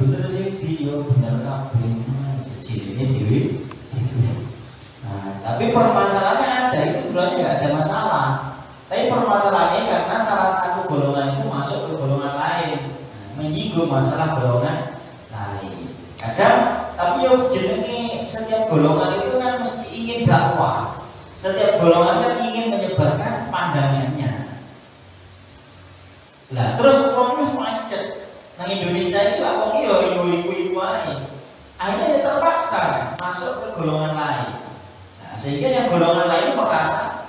bener sih video bener kabeh kecil ini dewi. Nah, tapi permasalahannya ada itu sebenarnya nggak ada masalah. Tapi permasalahannya karena salah satu golongan itu masuk ke golongan lain, menyinggung masalah golongan lain. Kadang, tapi yang jenenge setiap golongan itu kan mesti ingin dakwah. Setiap golongan kan ingin menyebarkan pandangannya. Lah terus wong wis macet. Nang Indonesia ini lah wong yo iku wae. Akhirnya ya terpaksa masuk ke golongan lain. Nah, sehingga yang golongan lain merasa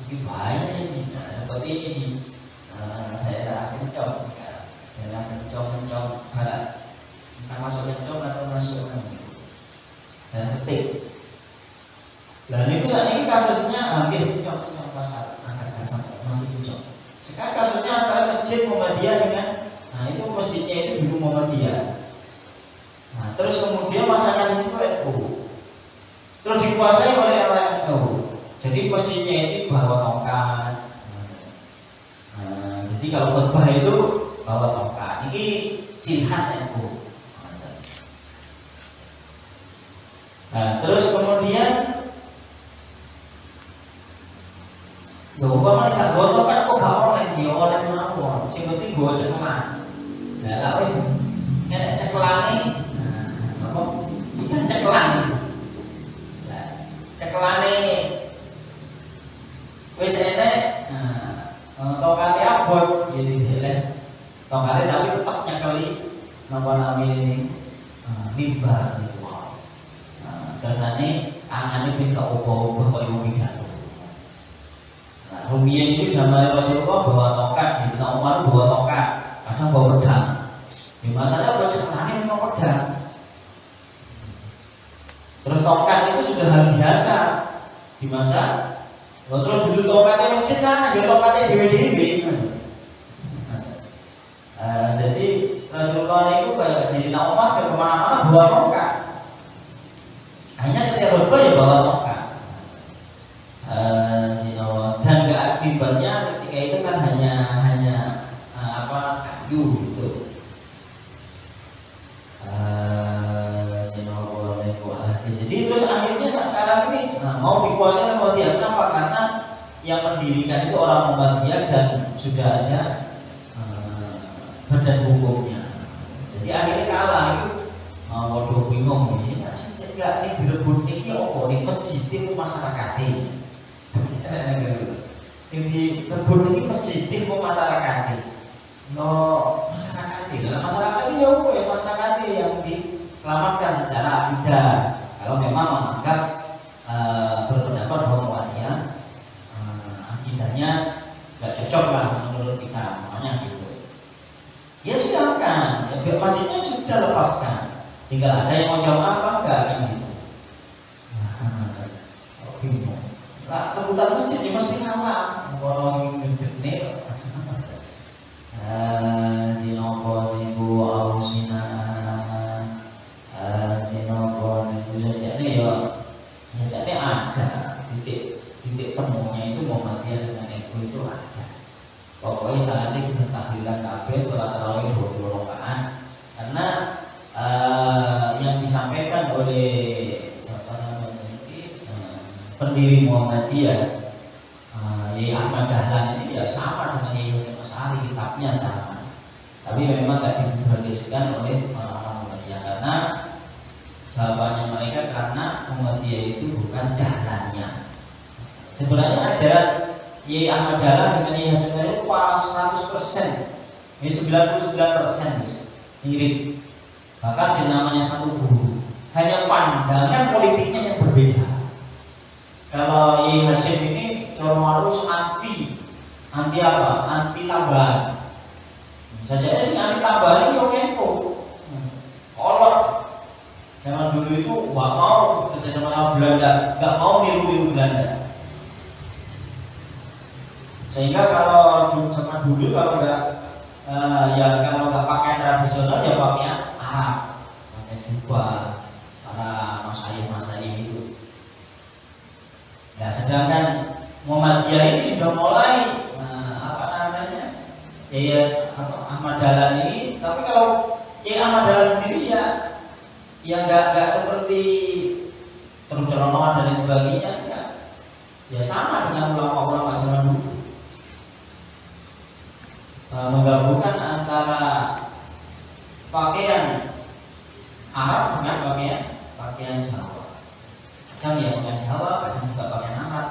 ini bahaya ini. Nah, seperti ini di daerah Kencong, daerah Kencong Barat. Entah masuk Kencong atau masuk dan Petik. Dan itu saat ini kasusnya hampir Kencong pasar, agak sampai masih Kencong. Sekarang kasusnya antara masjid Muhammadiyah dengan, nah itu masjidnya itu dulu Muhammadiyah. Nah, terus kemudian masyarakat di situ NU. Terus dikuasai oleh orang NU. Jadi masjidnya itu bawa tongkat. Nah, jadi kalau khutbah itu bawa tongkat. Ini ciri khas NU. Nah, terus kemudian umpama gak bawa tongkat kok gak oleh, ya oleh mawon. Sing penting bawa cekelan. Lah lha wis nek cekelane apa iki kan cekelan iki. Lah cekelane wis enek tongkate abot ya dideleh. Tongkate tapi tetep nyekeli napa namine ini mimbar niku. Dasane angane ben gak opo-opo koyo wong pidato. Nah, rumiyin itu zaman Rasulullah bawa tongkat, Sayyidina Umar bawa tongkat, kadang bawa pedang. Ya masalah buat cekelane memang pedang. Terus tongkat itu sudah hal biasa di masa. Terus dulu tongkatnya masjid sana, ya tongkatnya dewe-dewe. Jadi Rasulullah itu kayak Sayyidina Umar ke kemana-mana bawa tongkat. Hanya ketika khutbah ya bawa tongkat. Dan gak akibatnya ketika itu kan hanya kayu gitu. Jadi terus akhirnya sekarang ini mau dikuasai oleh Muhammadiyah. Kenapa? Karena yang mendirikan itu orang Muhammadiyah dan sudah ada badan hukumnya. Jadi akhirnya kalah itu. Waduh bingung ini enggak sih direbut iki opo ning masjid itu masyarakate. Sing direbut iki masjid itu masyarakate. No masyarakate. Dalam masyarakat ya opo ya masyarakat yang diselamatkan secara akidah. Kalau memang menganggap berpendapat bahwa Muhammadiyah akidahnya enggak cocok lah menurut kita, makanya gitu. Ya silahkan, ya, masjidnya sudah lepaskan. Tinggal ada yang mau jawab apa enggak kan gitu. Bingung. Lah rebutan masjid ya mesti ngalah. Kalau ngene sinopo niku ausina sinopo niku sajane ya sajane ada titik temunya itu Muhammadiyah dengan NU itu ada. Pokoknya saatnya kita tahlilan kabeh sholat tarawih 20 rakaat karena yang disampaikan oleh siapa namanya ini pendiri Muhammadiyah Yai Ahmad Dahlan ini ya sama dengan Yai Hasyim Asy'ari, kitabnya sama, tapi memang tidak dipublikasikan oleh orang-orang Muhammadiyah karena jawabannya mereka karena Muhammadiyah itu bukan dahlannya. Sebenarnya ajaran Yai Ahmad Dahlan dengan Yai Hasyim Asy'ari itu 100%, ya 99% mirip. Bahkan jenamanya satu guru, hanya pandangan politiknya yang berbeda. Kalau Yai Hasyim ini harus anti apa? Anti tambahan. Sajanya sih anti tambahan ini Menko. Kolot. Zaman dulu itu nggak mau kerja sama Belanda, nggak mau niru Belanda. Sehingga kalau zaman dulu kalau nggak pakai tradisional ya pakai Arab, pakai jubah, para masyayikh itu. Ya sedangkan Muhammadiyah ini sudah mulai Ahmad Dahlan ini. Tapi kalau Ahmad Dahlan sendiri ya nggak seperti terus ceramah dan lain sebagainya, ya sama dengan ulama-ulama zaman dulu, menggabungkan antara pakaian Arab dengan pakaian Jawa. Kadang ya pakaian Jawa, kadang juga pakaian Arab.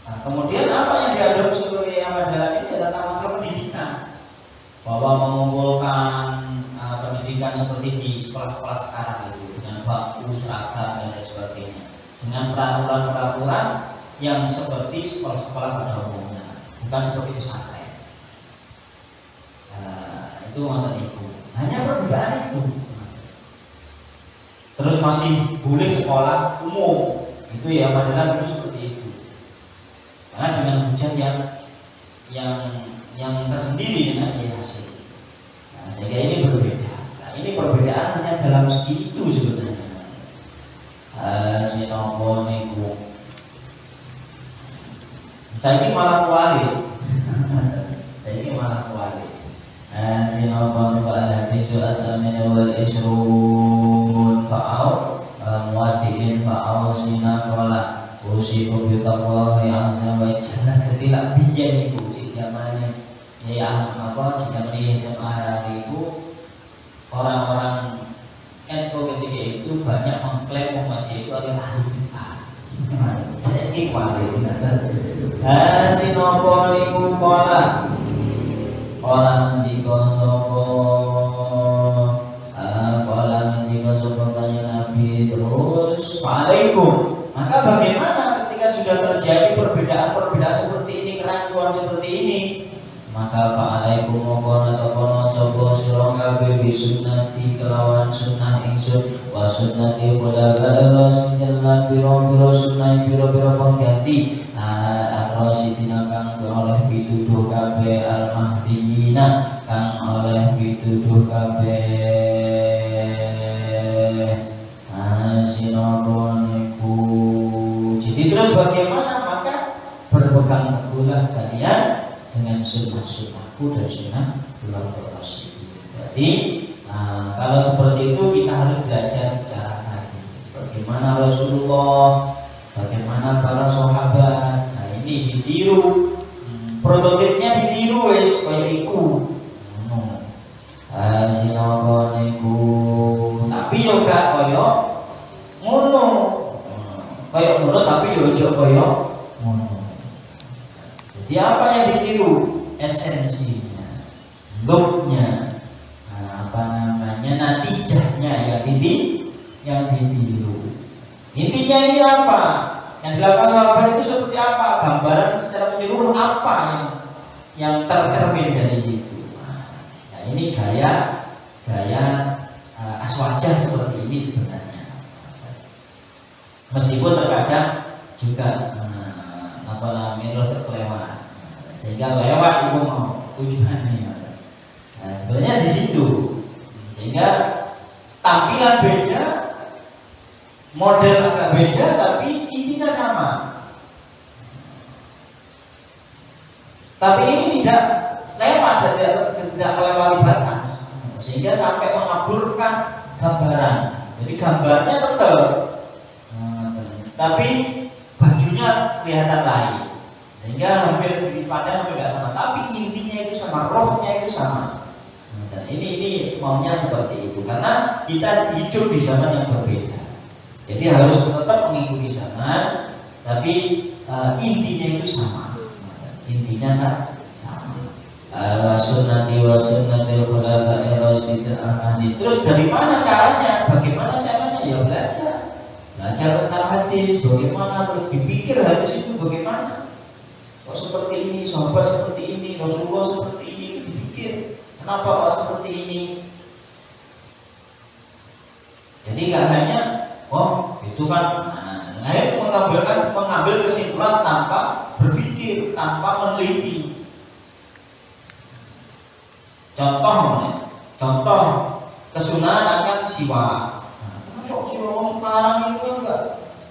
Nah, kemudian apa yang diadopsi oleh Ahmad Dahlan ini adalah masalah pendidikan, bahwa mengumpulkan pendidikan seperti di sekolah-sekolah sekarang itu dengan baku, seragam dan lain sebagainya, dengan peraturan-peraturan yang seperti sekolah-sekolah pada umumnya, bukan seperti pesantren. Itu mantan itu. Hanya perbedaan itu. Terus masih boleh sekolah umum. Itu ya majalah dulu seperti itu. Karena dengan hujah yang tersendiri dengan hasil. Nah, sehingga ini berbeda. Nah, ini perbedaan hanya dalam segi itu sebenarnya. Sinopo niku. Saya ini malah kuali. Saya ini malah kuali. Sinopo niku al-hadisul asamin wal isrun fa'au muaddiin fa'au sinaqala usiku bitallahi azza wa jalla. Ketika biyen iku cik zamane ya cik zamane SMA itu orang-orang NU ketika itu banyak mengklaim Muhammadiyah itu adalah ahli bid'ah. Saya kira sinopo niku pola orang ngendika sapa Nabi terus waalaikum. Maka bagaimana ketika sudah terjadi perbedaan seperti ini, kerancuan seperti ini, maka fa'alaikum maqana taqana sapa sira kabeh bisunnati kelawan sunnah ingsun wa sunnati khulafa'ir rasyidin lan pira-pira sunnah pira-pira pengganti ar-rasyidin kang oleh pituduh kabeh al-mahdiyina kang oleh pituduh kabeh sinoponiku. Jadi terus bagaimana? Maka berpegang teguhlah kalian dengan sunnah-sunnahku dan sunnah khulafaur rasyidin. Jadi kalau seperti itu kita harus belajar sejarah lagi. Bagaimana Rasulullah, bagaimana para sahabat. Nah ini ditiru, prototipnya ditiru wis kaya iku. Sinoponiku. Tapi yo gak kaya ngono. Kaya ngono tapi yo ojo kaya ngono. Jadi apa yang ditiru? Esensinya, looknya, natijahnya yang ditiru. Intinya ini apa? Yang dilakukan sahabat itu seperti apa? Gambaran secara menyeluruh apa yang tercermin dari situ. Nah ini gaya aswajah seperti ini sebenarnya. Meskipun terkadang juga terkelewat, sehingga lewat itu mau tujuannya. Nah, sebenarnya di situ, sehingga tampilan beda, model agak beda, tapi intinya sama. Tapi ini tidak lewat, tidak melewati batas, sehingga sampai mengaburkan gambaran. Jadi gambarnya tetap, tapi bajunya kelihatan lain, sehingga hampir sedikit pandang hampir nggak sama, tapi intinya itu sama, rohnya itu sama. Dan ini maunya seperti itu, karena kita hidup di zaman yang berbeda, jadi harus tetap mengikuti zaman, tapi intinya itu sama, intinya sama. Wasunnati wasunnatil khulafa'ir rasyidin al-mahdi. Terus dari mana caranya? Bagaimana caranya? Ya belajar tentang hadis, bagaimana, terus dipikir hadis itu bagaimana, kok seperti ini, sahabat seperti ini, Rasulullah seperti ini, dipikir kenapa kok seperti ini. Jadi nggak hanya itu kan, itu mengambil kesimpulan tanpa berpikir, tanpa meneliti. Contoh kesunahan akan siwak. Kok siwak sekarang ini kan enggak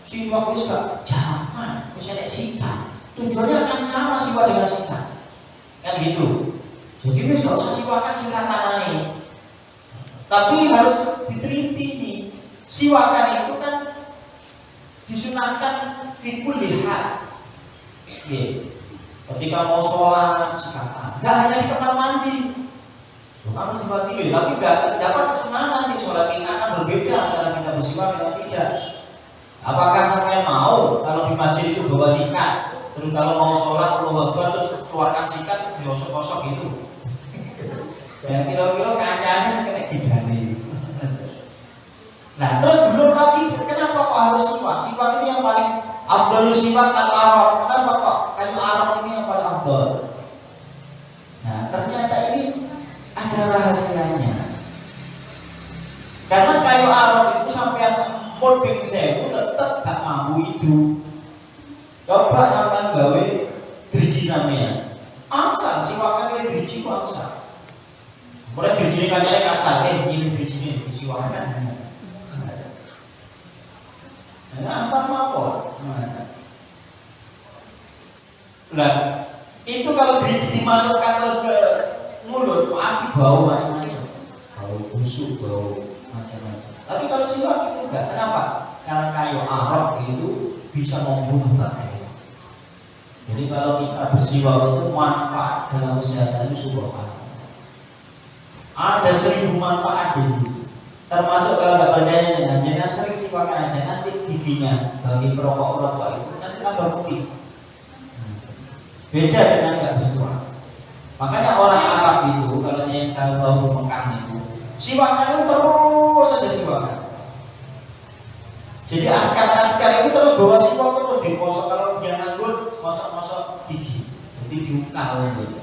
siwak, wis gak zaman, wis enek sikat. tujuannya akan sama siwak dengan sikat, kan gitu. Jadi wis gak usah siwakan singkatan aja. Tapi harus diteliti nih, siwakan itu kan disunahkan fikul lihat. Ketika mau sholat sikatan, gak hanya di kamar mandi. Kamu siwak ini, tapi gak dapat kesunahan nanti sholat kita akan berbeda antara kita bersiwak dan tidak. Apakah sampai mau kalau di masjid itu bawa sikat, terus kalau mau sholat Allah Akbar terus keluarkan sikat digosok-gosok gitu? Ya kira-kira kacanya sampai gidani. Nah terus belum lagi kenapa kok harus siwak? Siwak ini yang paling afdal, siwak al-arab. Kenapa kok kayu arab ini yang paling afdal? Nah ternyata ini ada rahasianya. Karena kayu arab itu sampai pun ping sewu tetap gak mampu itu. Coba sampean gawe driji sampean. Angsal siwakan ini driji ku angsal. Mulai driji kancane kasar ini driji ini siwakan. Nah, angsal mapor. Lah, itu kalau driji dimasukkan terus ke mulut pasti bau macam-macam. Bau busuk, bau macam-macam. Tapi kalau siwak itu enggak. Kenapa? Karena kayu arab itu bisa membunuh bakteri. Jadi kalau kita bersiwak itu manfaat dalam kesehatan itu subhanallah. Ada 1000 manfaat di sini. Termasuk kalau nggak percaya jangan sering siwakan aja, nanti giginya bagi perokok-perokok itu nanti tambah putih. Beda dengan nggak bersiwak. Makanya orang Arab itu kalau saya tahu di Mekah itu siwakan itu terus saja siwakan. Jadi askar itu terus bawa siwak terus dikosok, kalau dia nganggur mosok-mosok gigi, jadi diukal gitu.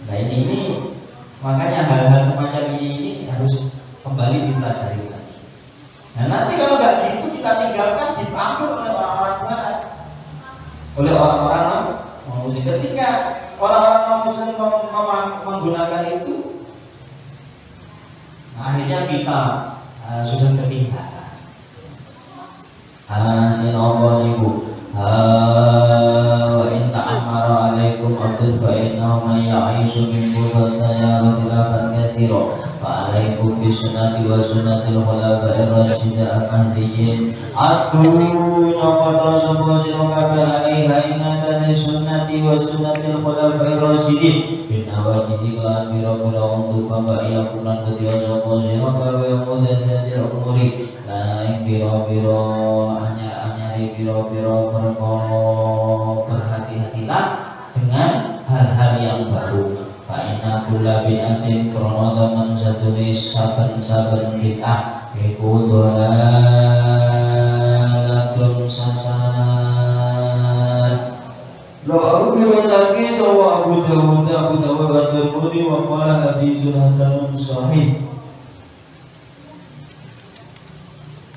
Nah ini makanya hal-hal semacam ini harus kembali dipelajari lagi. Nah nanti kalau nggak gitu kita tinggalkan diambil oleh orang-orang barat, oleh orang-orang non-muslim. Ketika orang-orang non-muslim menggunakan itu, akhirnya kita sudah ketinggalan. Sinawaniku wa in ta'amara alaikum abdul fa innahu man ya'ishu minkum fa sayara khilafan katsira fa alaikum bi sunnati wa sunnatil khulafa'ir rasyidin al-mahdiyyin addu nafata sabasira kabe alaiha inatan sunnati wa sunnatil khulafa'ir rasyidin bin awajidi lan bira-bira untuk pambaiya kulan ketiya sabasira kabe mudasatil umuri lan bira-bira anyar-anyari bira-bira perkara berhati-hatilah dengan hal-hal yang baru. Fa inna kulla bid'atin krana temen satune saben-saben bid'ah iku dhalalatun sasar. Lalu dibatasi sawa Abu Dawud wa Tirmidzi wa qala haditsun hasanun sahih.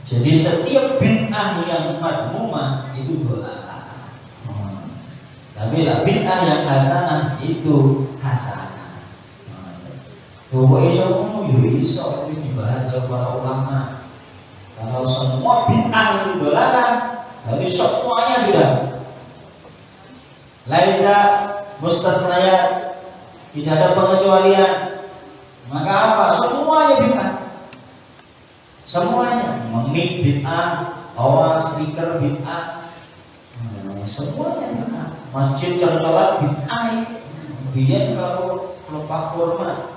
Jadi setiap bid'ah yang madmumah itu dhalalah. Tapi lah bid'ah yang hasanah itu hasanah. Bahwa iso ngomong ya iso, itu dibahas oleh para ulama. Kalau semua bid'ah itu dhalalah, tapi semuanya sudah laisa mustasnayat, tidak ada pengecualian. Maka apa? Semuanya bid'ah. Semuanya, memic bid'ah, awas speaker bid'ah, semuanya bid'ah. Masjid cor-coran bid'ah. Dia kalau lepas kurma,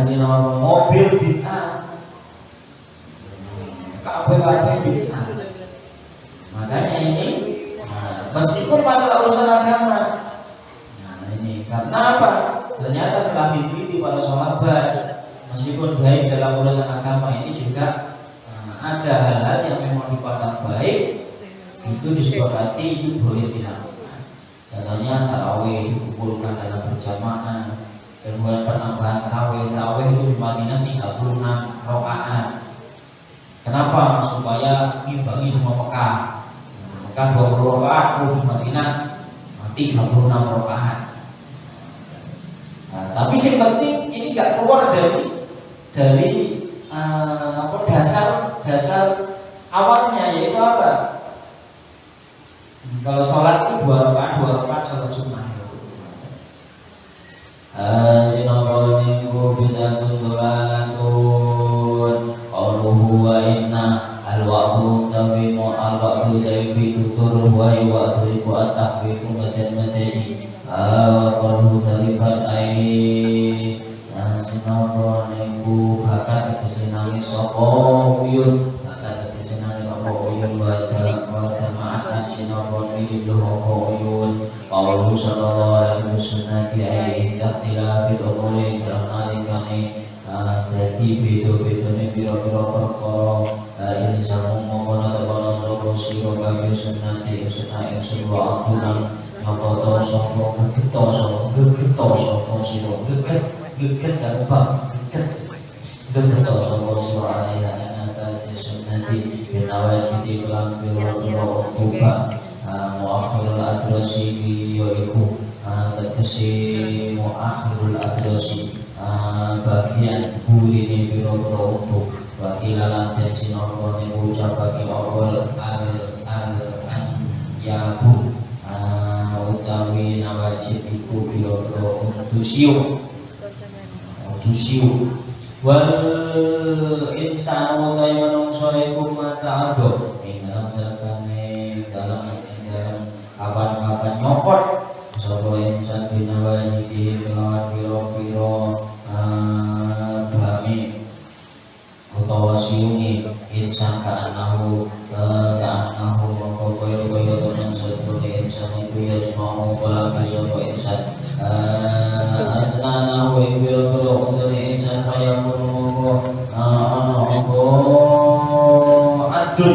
sinar mobil bid'ah, kabeh bid'ah. Makanya ini meskipun masalah urusan agama, ini karena apa? Ternyata setelah diteliti para sahabat, meskipun baik dalam urusan agama ini juga ada hal-hal yang memang dipandang baik, itu disepakati itu boleh dilakukan. Contohnya tarawih dikumpulkan dalam berjamaah, kemudian penambahan tarawih itu di Madinah 36 rakaat. Kenapa? Supaya ngimbangi semua Mekah. Mekah 20 rakaat, di Madinah 36 rakaat. Nah, tapi yang penting ini nggak keluar dari dasar awalnya yaitu apa? Kalau sholat itu dua rakaat sholat sunnah. Sinopol niku bidatun dolalatun qauluhu wa inna al-wa'du tabimu al-wa'du taibi tutur wa wa'du iku at-tahbifu matan-matani qauluhu tarifat ai sinopol niku bakat kesenangi sapa uyun bakat kesenangi apa uyun wa ma'at sinopol niku apa uyun qauluhu sallallahu alaihi wasallam ai ikhtilafil umuri ternalikane dadi beda-bedane pira-pira perkara ilzamu mongkon tekono sapa sira kabeh sunati sunah sunwa aturan napa sapa gegeto sapa sira geget kan bab gegeto sapa sira alaiha ing atase sunati binawajidi kelan pira-pira ubah muakhirul adrasi yaiku tegese muakhirul adrasi bagian burine biro-biro untuk wakilalan dan sinopon yang ucap bagi awal yabu utawi nawajib iku biro-biro utusiu wal insanu utai manungsa iku mata ado ing dalam serkane dalam kapan-kapan nyokot sapa insan binawajibi kelawan piro-piro bami utawa siungi insan ka'anahu mongko koyo-koyo tenan sedune insan iku ya mau pola sapa insan asnanahu ing piro-piro untune insan kaya mongko ana apa adul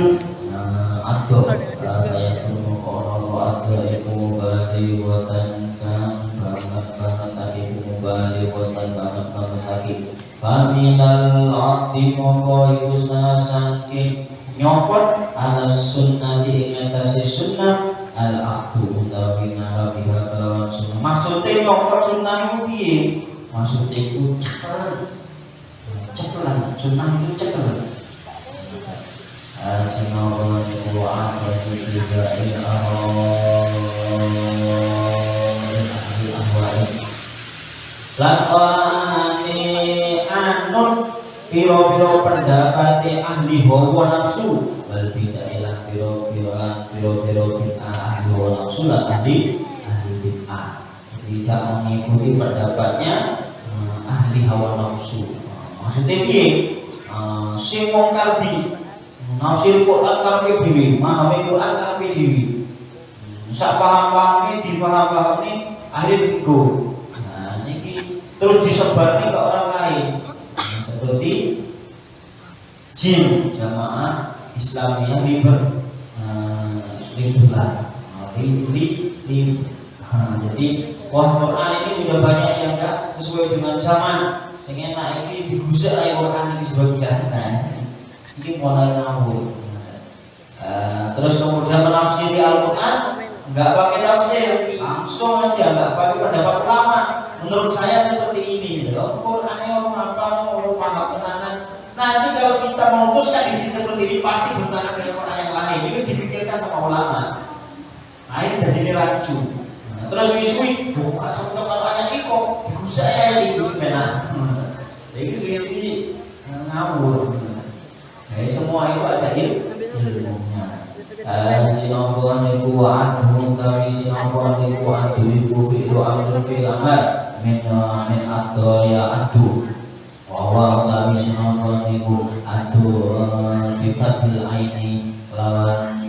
kaya mongko ana adul iku bali watan kang banget tadi bali watan banget tadi faminal abdi mongko iku saking nyopot ala sunnati ing atase sunnah al ahdu utawi ngalabiha kelawan sunnah. Maksudnya nyopot sunnah itu piye? Maksudnya itu cekelan sunnah itu cekelan sinawal iku apa juga lan orane anut piro-piro pendapate ahli hawa nafsu wal bid'ah lan piro-piro bid'ah ahli hawa nafsu lan ahli bid'ah tidak mengikuti pendapatnya ahli hawa nafsu. Maksudnya piye? Sing mungkar di nafsir Quran karepe dhewe, memahami Quran karepe dhewe. Sak paham-pahame dipaham-pahami ahli bid'ah. Terus disebarkan ke orang lain seperti jin jamaah Islamiyah jadi Quran ini sudah banyak yang enggak sesuai dengan zaman sehingga enak ini digusik Quran ini sebagian ini mulai ngawur terus kemudian menafsiri Al-Quran enggak pakai tafsir langsung aja enggak pakai pendapat ulama. Menurut saya seperti ini, Quran yang orang paham kenangan. Nanti kalau kita memutuskan di sini seperti ini pasti bertentangan dengan Quran yang lain. Ini dipikirkan sama ulama. Nah ini jadi rancu. Terus wiswi, bukan sama kalau ayat iko, digusa ya di kucumena. Jadi wiswi ngawur. Jadi semua itu ada ilmunya. Sinopon iku adu kami sinopon iku adu iku fi'lu amrun fil amal min abdo ya adu wawa kami sinopon iku adu bifatil aini lawan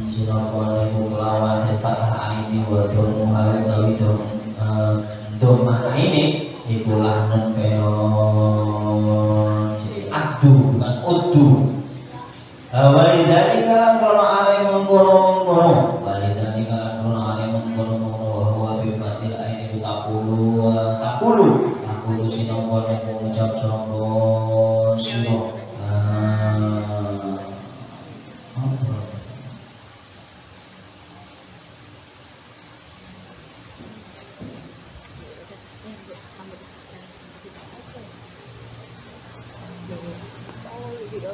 sinopon iku lawan fathah aini wa domu halu tawi doma ini iku lahnun kaya adu bukan udu walidari kalan krono are mengkono walidari kalan krono are mengkono wa bifatil aini takulu sinopon yang mengucap sombong sino Ya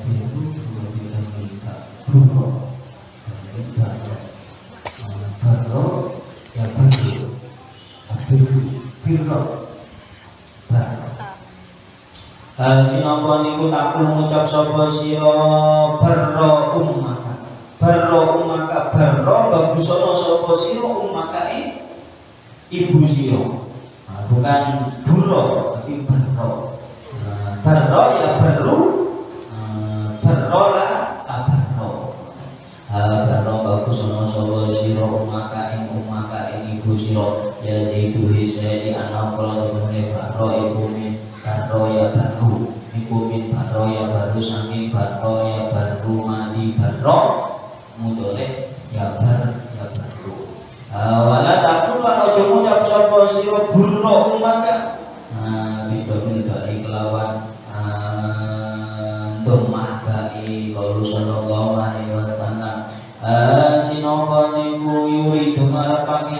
biru juga kita minta bro, minta bro, ya biru, biru. Sinapa niku takul ngucap sapa sira berro ummaka. Berro ummaka berro bagusana sapa sira ummaka ibu sira. Bukan burro tapi berro. Berro ya berru, berro lah berro. Berro bagusana sapa sira ummaka ibu sira. Ya zaitu hisai anak kala temene berro ibu min Barro ya baru, iku min barro ya baru saking barro ya baru mati barro mudore ya baru. Wala takut lan aja ngucap sapa sira burro ummaka. Bidamil ba'i kelawan dhammah ba'i qaulu sallallahu alaihi wasallam. Sinapa niku yuridu marapake